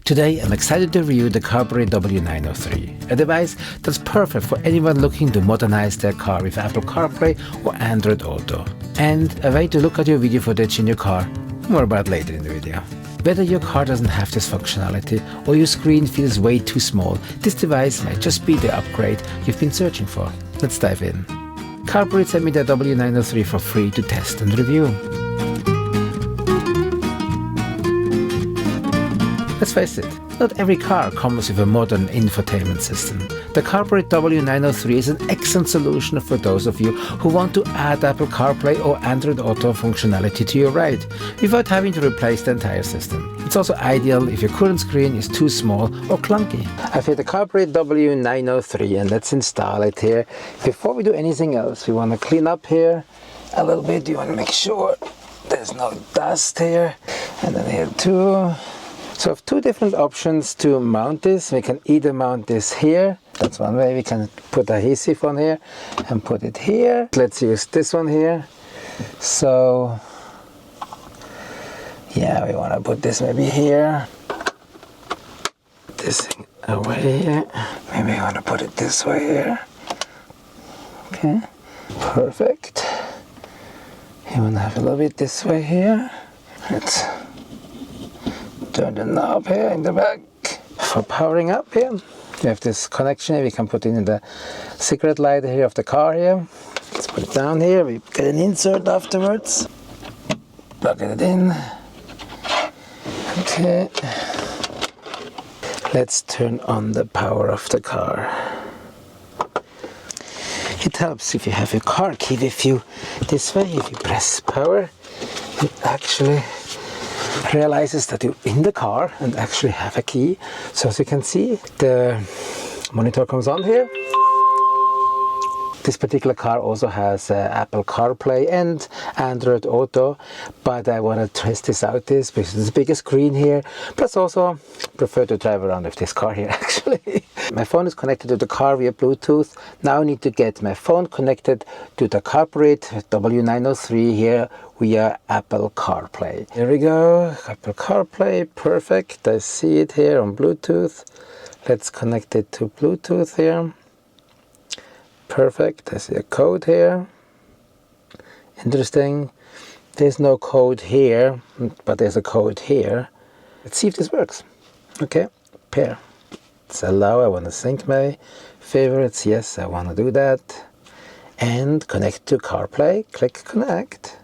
Today I'm excited to review the Carpuride W903, a device that's perfect for anyone looking to modernize their car with Apple CarPlay or Android Auto, and a way to look at your video footage in your car. More about later in the video. Whether your car doesn't have this functionality or your screen feels way too small, this device might just be the upgrade you've been searching for. Let's dive in. Carpuride sent me the W903 for free to test and review. Let's face it, not every car comes with a modern infotainment system. The Carpuride W903 is an excellent solution for those of you who want to add Apple CarPlay or Android Auto functionality to your ride without having to replace the entire system. It's also ideal if your current screen is too small or clunky. I've hit the Carpuride W903 and let's install it here. Before we do anything else, we want to clean up here a little bit. You want to make sure there's no dust here. And then here too. So I have two different options to mount this. We can either mount this here. That's one way. We can put adhesive on here and put it here. Let's use this one here. So yeah, we want to put this maybe here. This thing away here. Maybe we want to put it this way here. Okay, perfect. You want to have a little bit this way here. Let's turn the knob here in the back for powering up here. We have this connection here. We can put it in the cigarette lighter here of the car here. Let's put it down here. We get an insert afterwards. Plug it in. Okay. Let's turn on the power of the car. It helps if you have your car key with you. This way, if you press power, it actually realizes that you're in the car and actually have a key. So as you can see, the monitor comes on here. This particular car also has Apple CarPlay and Android Auto, but I want to test this out because it's a bigger screen here. Plus also prefer to drive around with this car here actually. My phone is connected to the car via Bluetooth. Now I need to get my phone connected to the Carpuride W903 here via Apple CarPlay. Here we go, Apple CarPlay, perfect. I see it here on Bluetooth. Let's connect it to Bluetooth here. Perfect, I see a code here. Interesting. There's no code here, but there's a code here. Let's see if this works. Okay, pair. Let's allow, I want to sync my favorites. Yes, I want to do that. And connect to CarPlay. Click connect.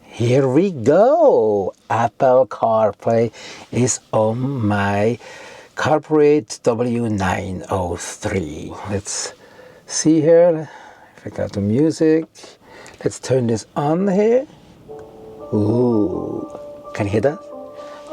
Here we go. Apple CarPlay is on my Carpuride W903. Let's see here if I got the music. Let's turn this on here. Ooh, can you hear that?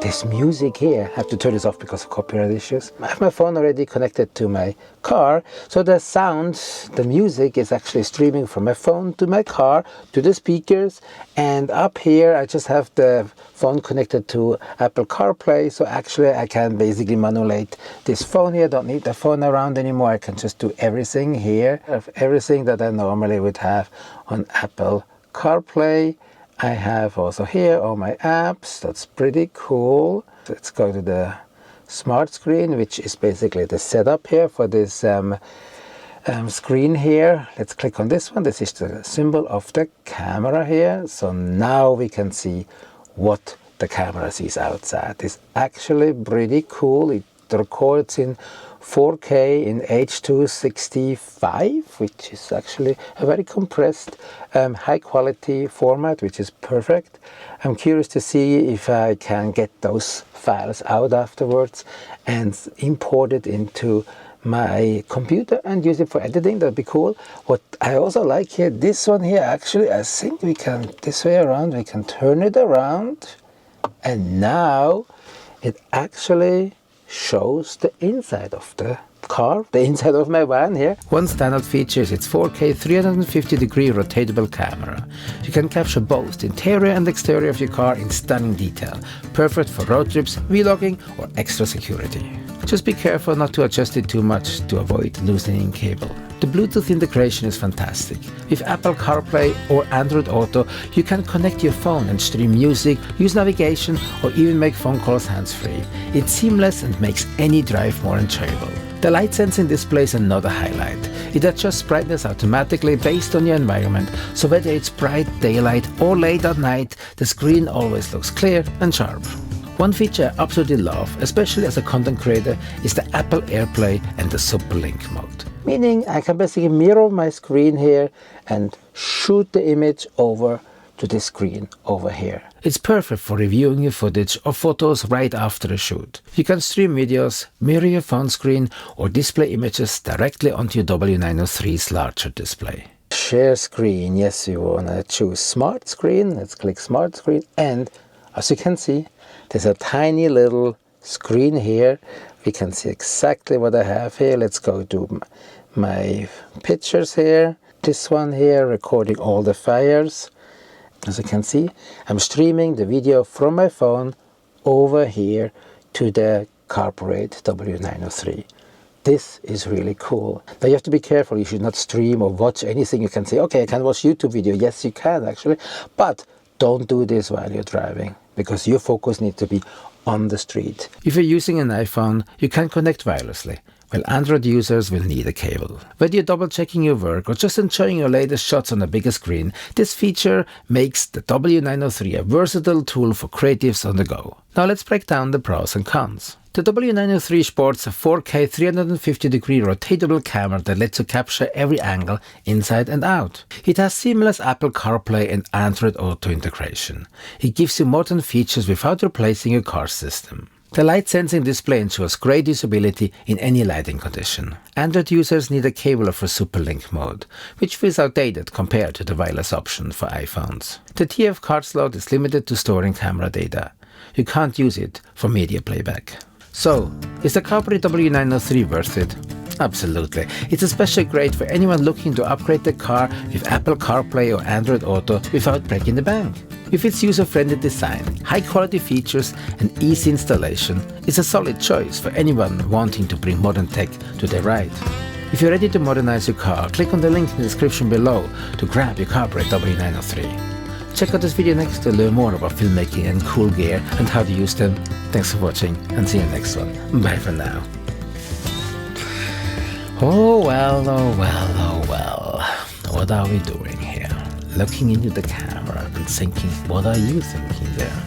This music here. I have to turn this off because of copyright issues. I have my phone already connected to my car, so the sound, the music is actually streaming from my phone to my car, to the speakers, and up here I just have the phone connected to Apple CarPlay, so actually I can basically manipulate this phone here. I don't need the phone around anymore. I can just do everything here, everything that I normally would have on Apple CarPlay. I have also here all my apps. That's pretty cool. Let's go to the smart screen, which is basically the setup here for this screen here. Let's click on this one. This is the symbol of the camera here. So now we can see what the camera sees outside. It's actually pretty cool. It records in 4K in H.265, which is actually a very compressed, high quality format, which is perfect. I'm curious to see if I can get those files out afterwards and import it into my computer and use it for editing. That'd be cool. What I also like here, this one here, actually, I think we can, this way around, we can turn it around, and now it actually shows the inside of the car, the inside of my van here. One standout feature is its 4K 350-degree rotatable camera. You can capture both the interior and exterior of your car in stunning detail, perfect for road trips, vlogging or extra security. Just be careful not to adjust it too much to avoid loosening cable. The Bluetooth integration is fantastic. With Apple CarPlay or Android Auto, you can connect your phone and stream music, use navigation, or even make phone calls hands-free. It's seamless and makes any drive more enjoyable. The light sensing display is another highlight. It adjusts brightness automatically based on your environment, so whether it's bright daylight or late at night, the screen always looks clear and sharp. One feature I absolutely love, especially as a content creator, is the Apple AirPlay and the Superlink mode. Meaning I can basically mirror my screen here and shoot the image over to the screen over here. It's perfect for reviewing your footage or photos right after a shoot. You can stream videos, mirror your phone screen, or display images directly onto your W903's larger display. Share screen, yes, you want to choose smart screen. Let's click smart screen, and as you can see, there's a tiny little screen here. We can see exactly what I have here. Let's go to my pictures here. This one here, recording all the files. As you can see, I'm streaming the video from my phone over here to the Carpuride W903. This is really cool. Now you have to be careful. You should not stream or watch anything. You can say, okay, I can watch YouTube video. Yes, you can actually, but don't do this while you're driving, because your focus needs to be on the street. If you're using an iPhone, you can connect wirelessly, while Android users will need a cable. Whether you're double-checking your work or just enjoying your latest shots on a bigger screen, this feature makes the W903 a versatile tool for creatives on the go. Now let's break down the pros and cons. The W903 sports a 4K 350-degree rotatable camera that lets you capture every angle inside and out. It has seamless Apple CarPlay and Android Auto integration. It gives you modern features without replacing your car system. The light sensing display ensures great usability in any lighting condition. Android users need a cable for Superlink mode, which feels outdated compared to the wireless option for iPhones. The TF card slot is limited to storing camera data. You can't use it for media playback. So, is the Carpuride W903 worth it? Absolutely. It's especially great for anyone looking to upgrade their car with Apple CarPlay or Android Auto without breaking the bank. With its user-friendly design, high-quality features and easy installation, it's a solid choice for anyone wanting to bring modern tech to their ride. If you're ready to modernize your car, click on the link in the description below to grab your Carpuride W903. Check out this video next to learn more about filmmaking and cool gear and how to use them. Thanks for watching and see you next one. Bye for now. Oh well, oh well, oh well. What are we doing here? Looking into the camera and thinking, what are you thinking there?